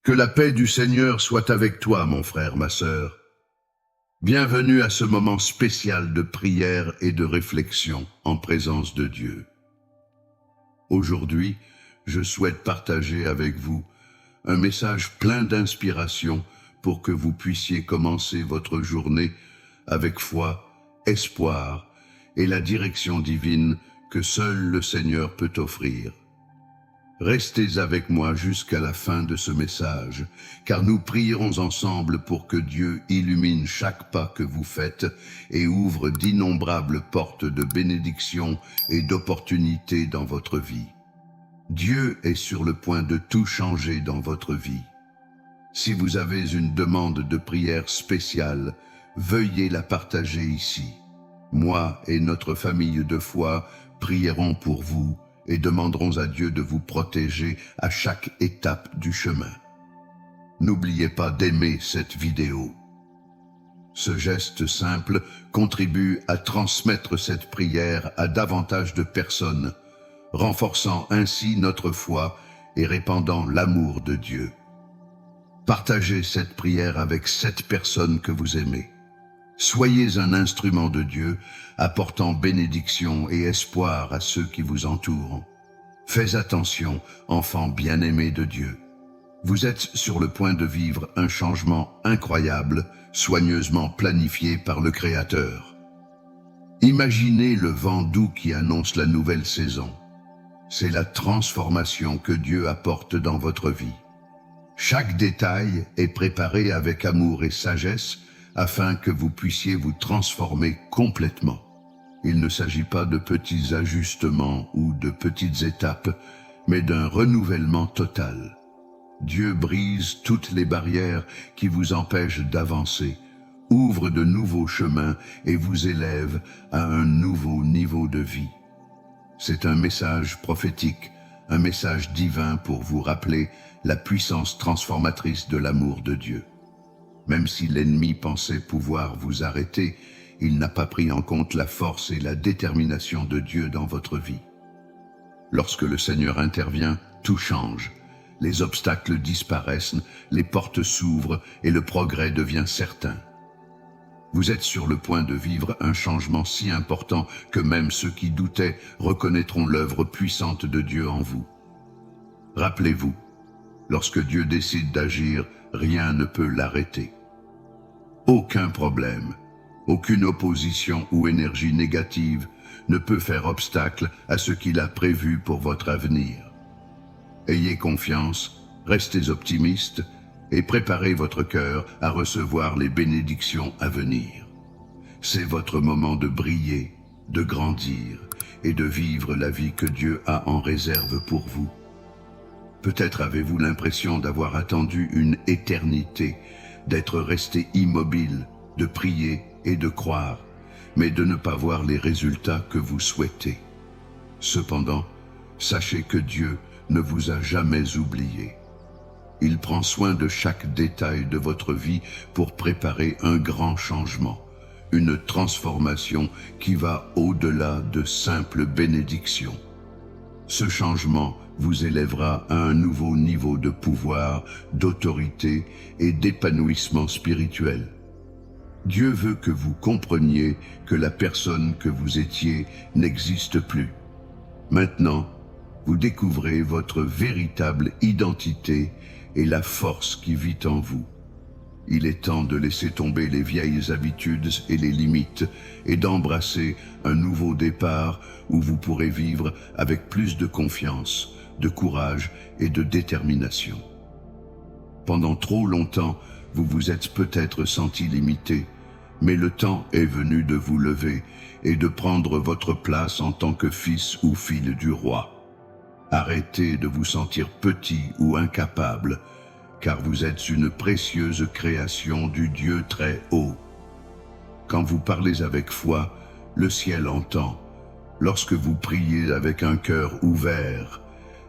Que la paix du Seigneur soit avec toi, mon frère, ma sœur. Bienvenue à ce moment spécial de prière et de réflexion en présence de Dieu. Aujourd'hui, je souhaite partager avec vous un message plein d'inspiration pour que vous puissiez commencer votre journée avec foi, espoir et la direction divine que seul le Seigneur peut offrir. Restez avec moi jusqu'à la fin de ce message, car nous prierons ensemble pour que Dieu illumine chaque pas que vous faites et ouvre d'innombrables portes de bénédiction et d'opportunités dans votre vie. Dieu est sur le point de tout changer dans votre vie. Si vous avez une demande de prière spéciale, veuillez la partager ici. Moi et notre famille de foi prierons pour vous et demanderons à Dieu de vous protéger à chaque étape du chemin. N'oubliez pas d'aimer cette vidéo. Ce geste simple contribue à transmettre cette prière à davantage de personnes, renforçant ainsi notre foi et répandant l'amour de Dieu. Partagez cette prière avec 7 personnes que vous aimez. Soyez un instrument de Dieu, apportant bénédiction et espoir à ceux qui vous entourent. Faites attention, enfants bien-aimés de Dieu. Vous êtes sur le point de vivre un changement incroyable, soigneusement planifié par le Créateur. Imaginez le vent doux qui annonce la nouvelle saison. C'est la transformation que Dieu apporte dans votre vie. Chaque détail est préparé avec amour et sagesse, afin que vous puissiez vous transformer complètement. Il ne s'agit pas de petits ajustements ou de petites étapes, mais d'un renouvellement total. Dieu brise toutes les barrières qui vous empêchent d'avancer, ouvre de nouveaux chemins et vous élève à un nouveau niveau de vie. C'est un message prophétique, un message divin pour vous rappeler la puissance transformatrice de l'amour de Dieu. Même si l'ennemi pensait pouvoir vous arrêter, il n'a pas pris en compte la force et la détermination de Dieu dans votre vie. Lorsque le Seigneur intervient, tout change. Les obstacles disparaissent, les portes s'ouvrent et le progrès devient certain. Vous êtes sur le point de vivre un changement si important que même ceux qui doutaient reconnaîtront l'œuvre puissante de Dieu en vous. Rappelez-vous, lorsque Dieu décide d'agir, rien ne peut l'arrêter. Aucun problème, aucune opposition ou énergie négative ne peut faire obstacle à ce qu'il a prévu pour votre avenir. Ayez confiance, restez optimiste et préparez votre cœur à recevoir les bénédictions à venir. C'est votre moment de briller, de grandir et de vivre la vie que Dieu a en réserve pour vous. Peut-être avez-vous l'impression d'avoir attendu une éternité, d'être resté immobile, de prier et de croire, mais de ne pas voir les résultats que vous souhaitez. Cependant, sachez que Dieu ne vous a jamais oublié. Il prend soin de chaque détail de votre vie pour préparer un grand changement, une transformation qui va au-delà de simples bénédictions. Ce changement vous élèvera à un nouveau niveau de pouvoir, d'autorité et d'épanouissement spirituel. Dieu veut que vous compreniez que la personne que vous étiez n'existe plus. Maintenant, vous découvrez votre véritable identité et la force qui vit en vous. Il est temps de laisser tomber les vieilles habitudes et les limites et d'embrasser un nouveau départ où vous pourrez vivre avec plus de confiance, de courage et de détermination. Pendant trop longtemps, vous vous êtes peut-être senti limité, mais le temps est venu de vous lever et de prendre votre place en tant que fils ou fille du roi. Arrêtez de vous sentir petit ou incapable, car vous êtes une précieuse création du Dieu très haut. Quand vous parlez avec foi, le ciel entend. Lorsque vous priez avec un cœur ouvert,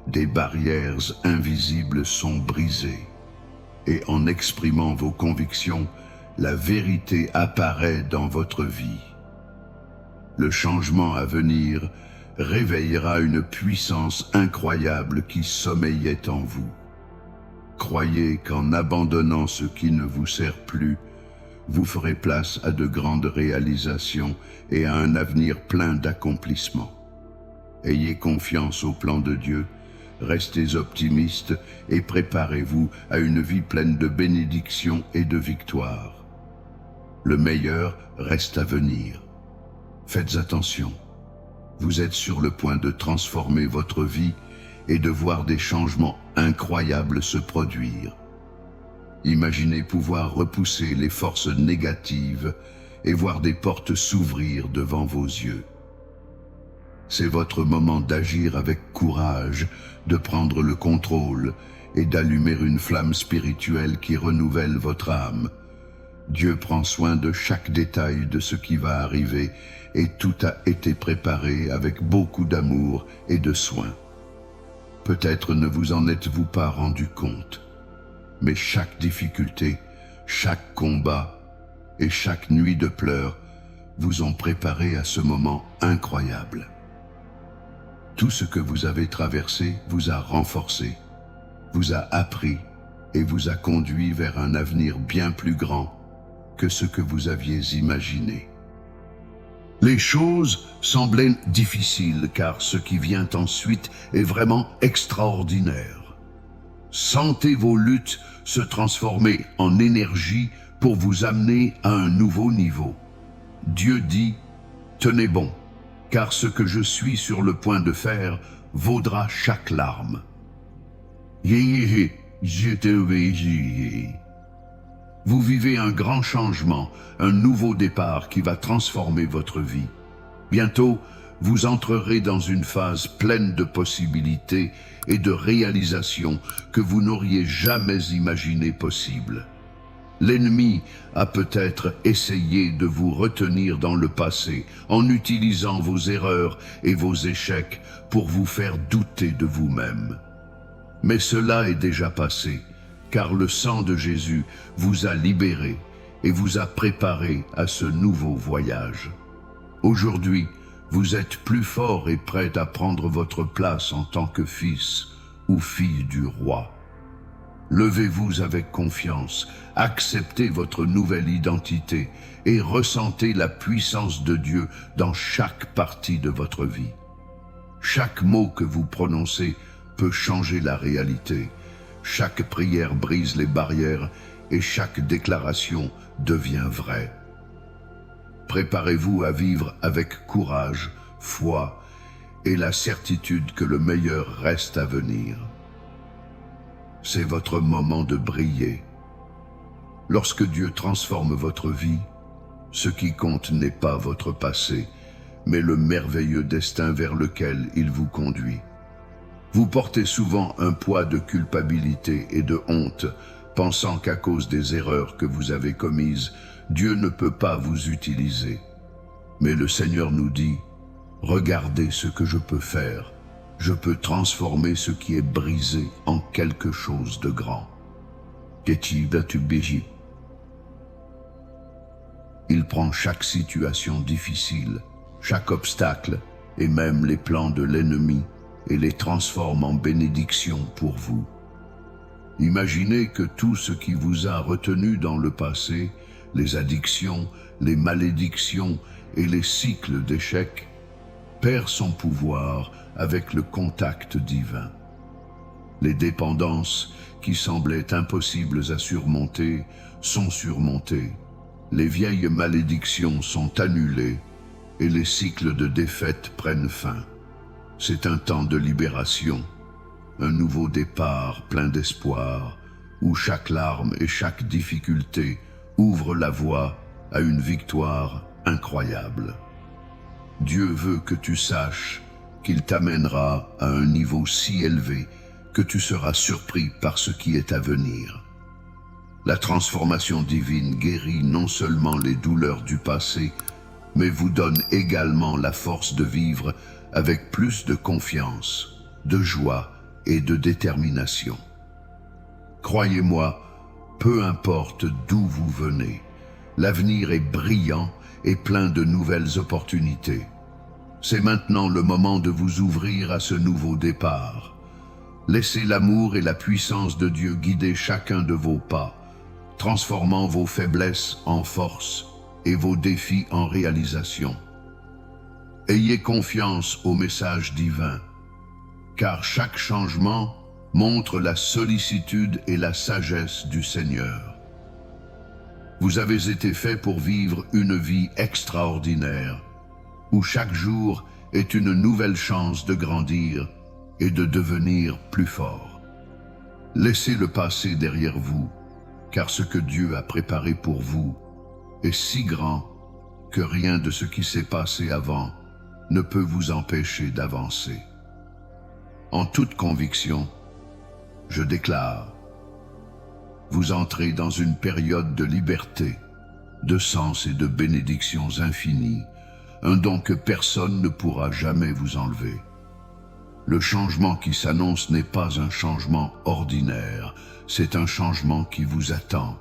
des barrières invisibles sont brisées. Et en exprimant vos convictions, la vérité apparaît dans votre vie. Le changement à venir réveillera une puissance incroyable qui sommeillait en vous. Croyez qu'en abandonnant ce qui ne vous sert plus, vous ferez place à de grandes réalisations et à un avenir plein d'accomplissements. Ayez confiance au plan de Dieu, restez optimistes et préparez-vous à une vie pleine de bénédictions et de victoires. Le meilleur reste à venir. Faites attention, vous êtes sur le point de transformer votre vie et de voir des changements incroyables se produire. Imaginez pouvoir repousser les forces négatives et voir des portes s'ouvrir devant vos yeux. C'est votre moment d'agir avec courage, de prendre le contrôle et d'allumer une flamme spirituelle qui renouvelle votre âme. Dieu prend soin de chaque détail de ce qui va arriver et tout a été préparé avec beaucoup d'amour et de soin. Peut-être ne vous en êtes-vous pas rendu compte, mais chaque difficulté, chaque combat et chaque nuit de pleurs vous ont préparé à ce moment incroyable. Tout ce que vous avez traversé vous a renforcé, vous a appris et vous a conduit vers un avenir bien plus grand que ce que vous aviez imaginé. Les choses semblaient difficiles car ce qui vient ensuite est vraiment extraordinaire. Sentez vos luttes se transformer en énergie pour vous amener à un nouveau niveau. Dieu dit, tenez bon, car ce que je suis sur le point de faire vaudra chaque larme. Vous vivez un grand changement, un nouveau départ qui va transformer votre vie. Bientôt, vous entrerez dans une phase pleine de possibilités et de réalisations que vous n'auriez jamais imaginé possibles. L'ennemi a peut-être essayé de vous retenir dans le passé en utilisant vos erreurs et vos échecs pour vous faire douter de vous-même. Mais cela est déjà passé, car le sang de Jésus vous a libéré et vous a préparé à ce nouveau voyage. Aujourd'hui, vous êtes plus fort et prêt à prendre votre place en tant que fils ou fille du roi. Levez-vous avec confiance, acceptez votre nouvelle identité et ressentez la puissance de Dieu dans chaque partie de votre vie. Chaque mot que vous prononcez peut changer la réalité. Chaque prière brise les barrières et chaque déclaration devient vraie. Préparez-vous à vivre avec courage, foi et la certitude que le meilleur reste à venir. C'est votre moment de briller. Lorsque Dieu transforme votre vie, ce qui compte n'est pas votre passé, mais le merveilleux destin vers lequel il vous conduit. Vous portez souvent un poids de culpabilité et de honte, pensant qu'à cause des erreurs que vous avez commises, Dieu ne peut pas vous utiliser. Mais le Seigneur nous dit, « Regardez ce que je peux faire. Je peux transformer ce qui est brisé en quelque chose de grand. » Il prend chaque situation difficile, chaque obstacle et même les plans de l'ennemi et les transforme en bénédiction pour vous. Imaginez que tout ce qui vous a retenu dans le passé, les addictions, les malédictions et les cycles d'échecs, perd son pouvoir avec le contact divin. Les dépendances qui semblaient impossibles à surmonter sont surmontées. Les vieilles malédictions sont annulées et les cycles de défaite prennent fin. C'est un temps de libération, un nouveau départ plein d'espoir, où chaque larme et chaque difficulté ouvrent la voie à une victoire incroyable. Dieu veut que tu saches qu'il t'amènera à un niveau si élevé que tu seras surpris par ce qui est à venir. La transformation divine guérit non seulement les douleurs du passé, mais vous donne également la force de vivre avec plus de confiance, de joie et de détermination. Croyez-moi, peu importe d'où vous venez, l'avenir est brillant et plein de nouvelles opportunités. C'est maintenant le moment de vous ouvrir à ce nouveau départ. Laissez l'amour et la puissance de Dieu guider chacun de vos pas, transformant vos faiblesses en force et vos défis en réalisation. Ayez confiance au message divin, car chaque changement montre la sollicitude et la sagesse du Seigneur. Vous avez été fait pour vivre une vie extraordinaire, où chaque jour est une nouvelle chance de grandir et de devenir plus fort. Laissez le passé derrière vous, car ce que Dieu a préparé pour vous est si grand que rien de ce qui s'est passé avant ne peut vous empêcher d'avancer. En toute conviction, je déclare, vous entrez dans une période de liberté, de sens et de bénédictions infinies, un don que personne ne pourra jamais vous enlever. Le changement qui s'annonce n'est pas un changement ordinaire, c'est un changement qui vous attend.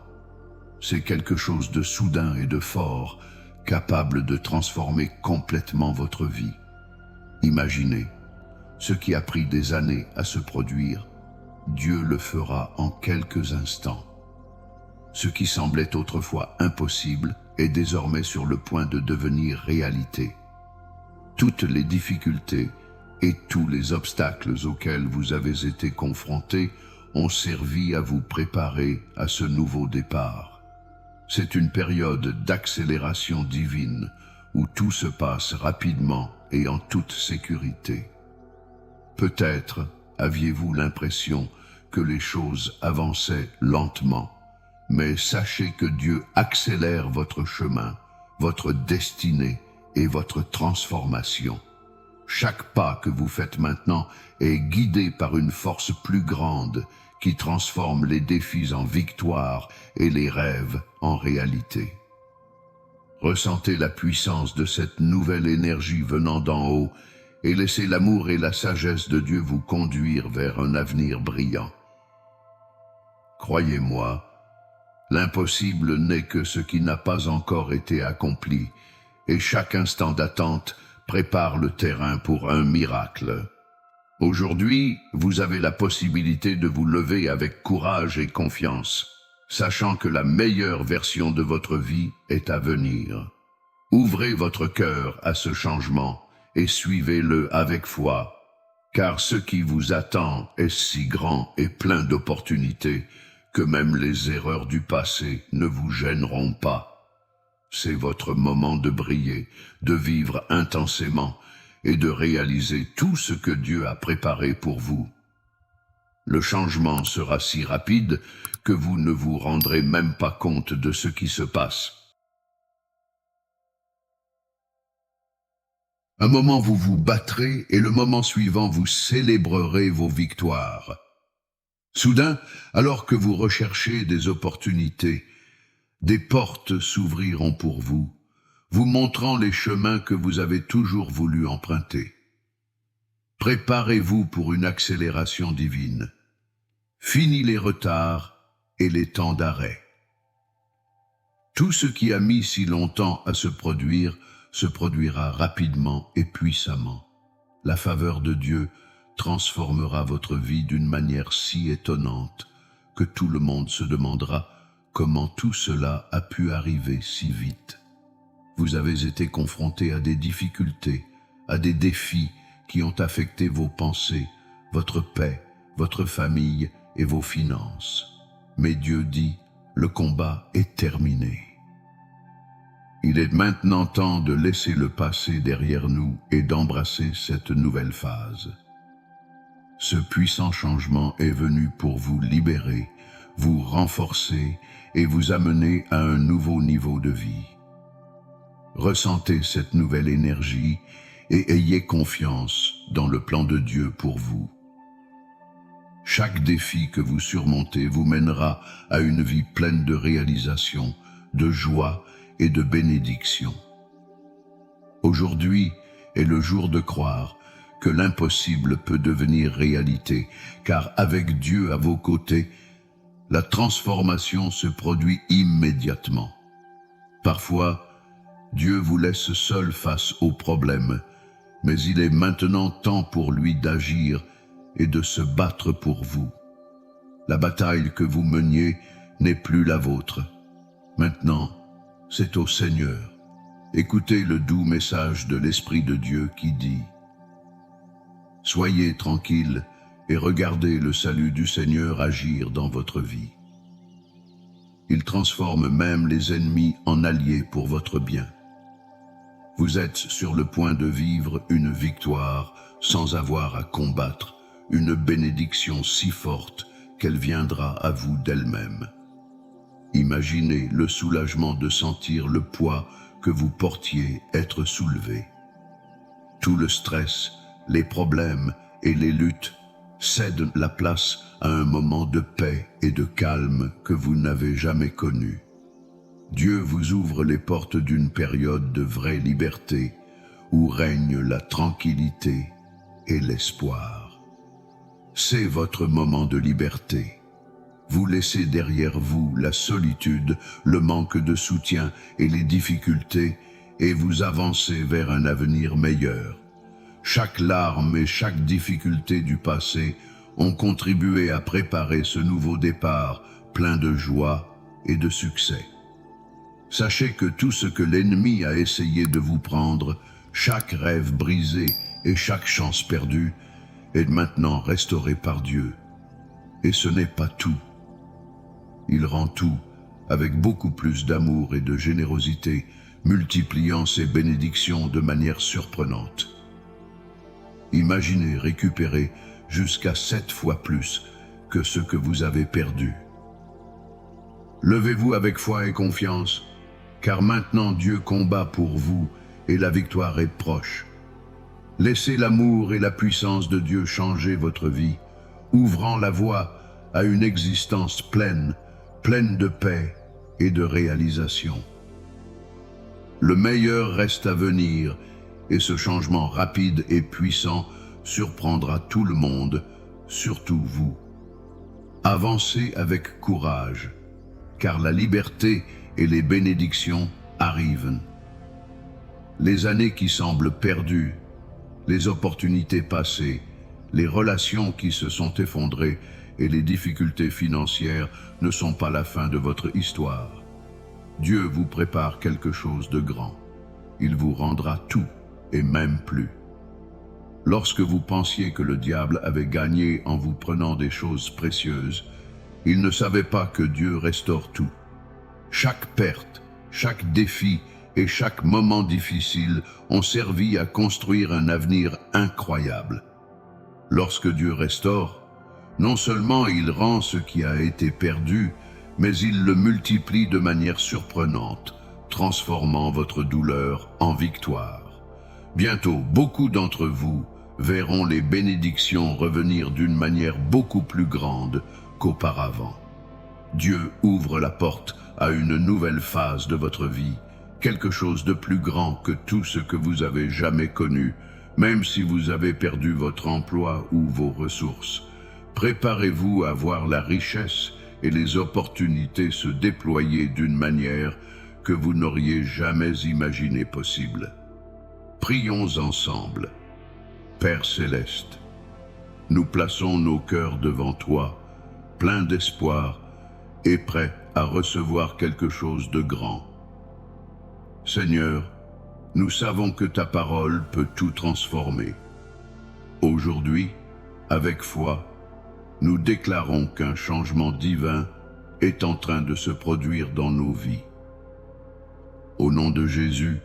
C'est quelque chose de soudain et de fort, capable de transformer complètement votre vie. Imaginez, ce qui a pris des années à se produire, Dieu le fera en quelques instants. Ce qui semblait autrefois impossible est désormais sur le point de devenir réalité. Toutes les difficultés et tous les obstacles auxquels vous avez été confrontés ont servi à vous préparer à ce nouveau départ. C'est une période d'accélération divine où tout se passe rapidement et en toute sécurité. Peut-être aviez-vous l'impression que les choses avançaient lentement, mais sachez que Dieu accélère votre chemin, votre destinée et votre transformation. Chaque pas que vous faites maintenant est guidé par une force plus grande qui transforme les défis en victoire et les rêves en réalité. Ressentez la puissance de cette nouvelle énergie venant d'en haut et laissez l'amour et la sagesse de Dieu vous conduire vers un avenir brillant. Croyez-moi, l'impossible n'est que ce qui n'a pas encore été accompli, et chaque instant d'attente prépare le terrain pour un miracle. Aujourd'hui, vous avez la possibilité de vous lever avec courage et confiance, sachant que la meilleure version de votre vie est à venir. Ouvrez votre cœur à ce changement et suivez-le avec foi, car ce qui vous attend est si grand et plein d'opportunités que même les erreurs du passé ne vous gêneront pas. C'est votre moment de briller, de vivre intensément et de réaliser tout ce que Dieu a préparé pour vous. Le changement sera si rapide que vous ne vous rendrez même pas compte de ce qui se passe. Un moment vous vous battrez et le moment suivant vous célébrerez vos victoires. Soudain, alors que vous recherchez des opportunités, des portes s'ouvriront pour vous, vous montrant les chemins que vous avez toujours voulu emprunter. Préparez-vous pour une accélération divine. Fini les retards et les temps d'arrêt. Tout ce qui a mis si longtemps à se produira rapidement et puissamment. La faveur de Dieu transformera votre vie d'une manière si étonnante que tout le monde se demandera comment tout cela a pu arriver si vite. Vous avez été confronté à des difficultés, à des défis qui ont affecté vos pensées, votre paix, votre famille et vos finances. Mais Dieu dit, le combat est terminé. Il est maintenant temps de laisser le passé derrière nous et d'embrasser cette nouvelle phase. Ce puissant changement est venu pour vous libérer, vous renforcer et vous amener à un nouveau niveau de vie. Ressentez cette nouvelle énergie et ayez confiance dans le plan de Dieu pour vous. Chaque défi que vous surmontez vous mènera à une vie pleine de réalisation, de joie et de bénédiction. Aujourd'hui est le jour de croire que l'impossible peut devenir réalité, car avec Dieu à vos côtés, la transformation se produit immédiatement. Parfois, Dieu vous laisse seul face aux problèmes, mais il est maintenant temps pour lui d'agir et de se battre pour vous. La bataille que vous meniez n'est plus la vôtre. Maintenant, c'est au Seigneur. Écoutez le doux message de l'Esprit de Dieu qui dit « Soyez tranquilles et regardez le salut du Seigneur agir dans votre vie. Il transforme même les ennemis en alliés pour votre bien. Vous êtes sur le point de vivre une victoire sans avoir à combattre, une bénédiction si forte qu'elle viendra à vous d'elle-même. Imaginez le soulagement de sentir le poids que vous portiez être soulevé. Tout le stress, les problèmes et les luttes cèdent la place à un moment de paix et de calme que vous n'avez jamais connu. Dieu vous ouvre les portes d'une période de vraie liberté où règne la tranquillité et l'espoir. C'est votre moment de liberté. Vous laissez derrière vous la solitude, le manque de soutien et les difficultés, et vous avancez vers un avenir meilleur. Chaque larme et chaque difficulté du passé ont contribué à préparer ce nouveau départ plein de joie et de succès. Sachez que tout ce que l'ennemi a essayé de vous prendre, chaque rêve brisé et chaque chance perdue, est maintenant restauré par Dieu. Et ce n'est pas tout. Il rend tout avec beaucoup plus d'amour et de générosité, multipliant ses bénédictions de manière surprenante. Imaginez récupérer jusqu'à 7 fois plus que ce que vous avez perdu. Levez-vous avec foi et confiance, car maintenant Dieu combat pour vous et la victoire est proche. Laissez l'amour et la puissance de Dieu changer votre vie, ouvrant la voie à une existence pleine de paix et de réalisation. Le meilleur reste à venir, et ce changement rapide et puissant surprendra tout le monde, surtout vous. Avancez avec courage, car la liberté et les bénédictions arrivent. Les années qui semblent perdues, les opportunités passées, les relations qui se sont effondrées et les difficultés financières ne sont pas la fin de votre histoire. Dieu vous prépare quelque chose de grand. Il vous rendra tout et même plus. Lorsque vous pensiez que le diable avait gagné en vous prenant des choses précieuses, il ne savait pas que Dieu restaure tout. Chaque perte, chaque défi et chaque moment difficile ont servi à construire un avenir incroyable. Lorsque Dieu restaure, non seulement il rend ce qui a été perdu, mais il le multiplie de manière surprenante, transformant votre douleur en victoire. Bientôt, beaucoup d'entre vous verront les bénédictions revenir d'une manière beaucoup plus grande qu'auparavant. Dieu ouvre la porte à une nouvelle phase de votre vie, quelque chose de plus grand que tout ce que vous avez jamais connu, même si vous avez perdu votre emploi ou vos ressources. Préparez-vous à voir la richesse et les opportunités se déployer d'une manière que vous n'auriez jamais imaginé possible. Prions ensemble. Père Céleste, nous plaçons nos cœurs devant toi, pleins d'espoir et prêts à recevoir quelque chose de grand. Seigneur, nous savons que ta parole peut tout transformer. Aujourd'hui, avec foi, nous déclarons qu'un changement divin est en train de se produire dans nos vies. Au nom de Jésus,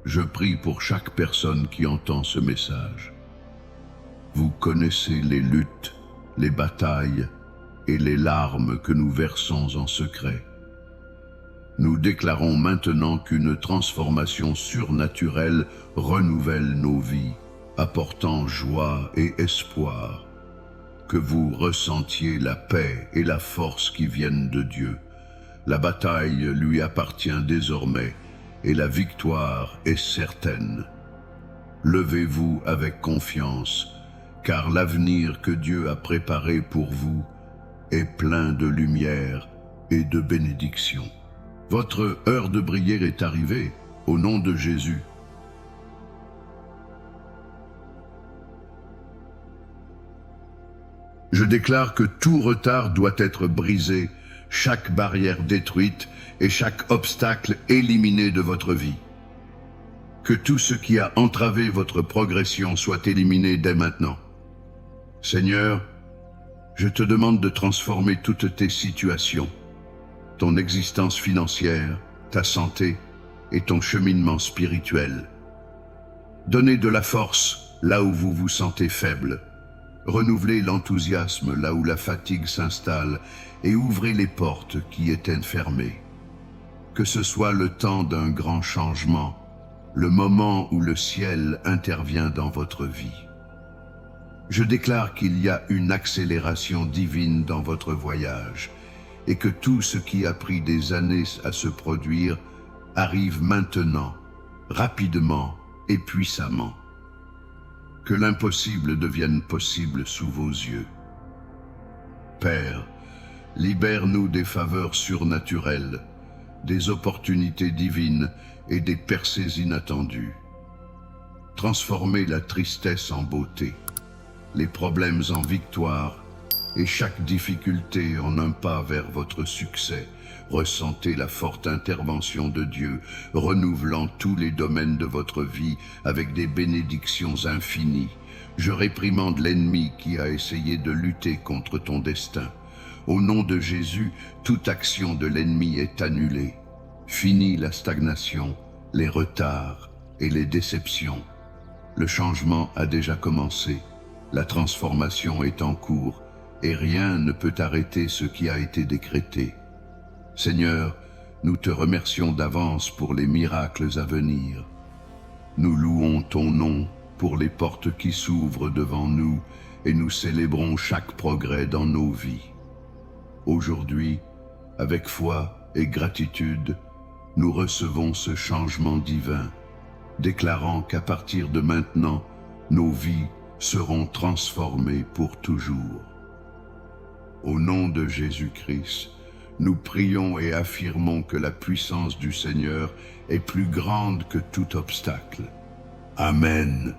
je prie pour chaque personne qui entend ce message. Vous connaissez les luttes, les batailles et les larmes que nous versons en secret. Nous déclarons maintenant qu'une transformation surnaturelle renouvelle nos vies, apportant joie et espoir. Que vous ressentiez la paix et la force qui viennent de Dieu. La bataille lui appartient désormais et la victoire est certaine. Levez-vous avec confiance, car l'avenir que Dieu a préparé pour vous est plein de lumière et de bénédiction. Votre heure de briller est arrivée, au nom de Jésus. Je déclare que tout retard doit être brisé, chaque barrière détruite et chaque obstacle éliminé de votre vie. Que tout ce qui a entravé votre progression soit éliminé dès maintenant. Seigneur, je te demande de transformer toutes tes situations, ton existence financière, ta santé et ton cheminement spirituel. Donnez de la force là où vous vous sentez faible. Renouvelez l'enthousiasme là où la fatigue s'installe et ouvrez les portes qui étaient fermées. Que ce soit le temps d'un grand changement, le moment où le ciel intervient dans votre vie. Je déclare qu'il y a une accélération divine dans votre voyage et que tout ce qui a pris des années à se produire arrive maintenant, rapidement et puissamment. Que l'impossible devienne possible sous vos yeux. Père, libère-nous des faveurs surnaturelles, des opportunités divines et des percées inattendues. Transformez la tristesse en beauté, les problèmes en victoire et chaque difficulté en un pas vers votre succès. Ressentez la forte intervention de Dieu, renouvelant tous les domaines de votre vie avec des bénédictions infinies. Je réprimande l'ennemi qui a essayé de lutter contre ton destin. Au nom de Jésus, toute action de l'ennemi est annulée. Fini la stagnation, les retards et les déceptions. Le changement a déjà commencé, la transformation est en cours et rien ne peut arrêter ce qui a été décrété. Seigneur, nous te remercions d'avance pour les miracles à venir. Nous louons ton nom pour les portes qui s'ouvrent devant nous et nous célébrons chaque progrès dans nos vies. Aujourd'hui, avec foi et gratitude, nous recevons ce changement divin, déclarant qu'à partir de maintenant, nos vies seront transformées pour toujours. Au nom de Jésus-Christ, nous prions et affirmons que la puissance du Seigneur est plus grande que tout obstacle. Amen.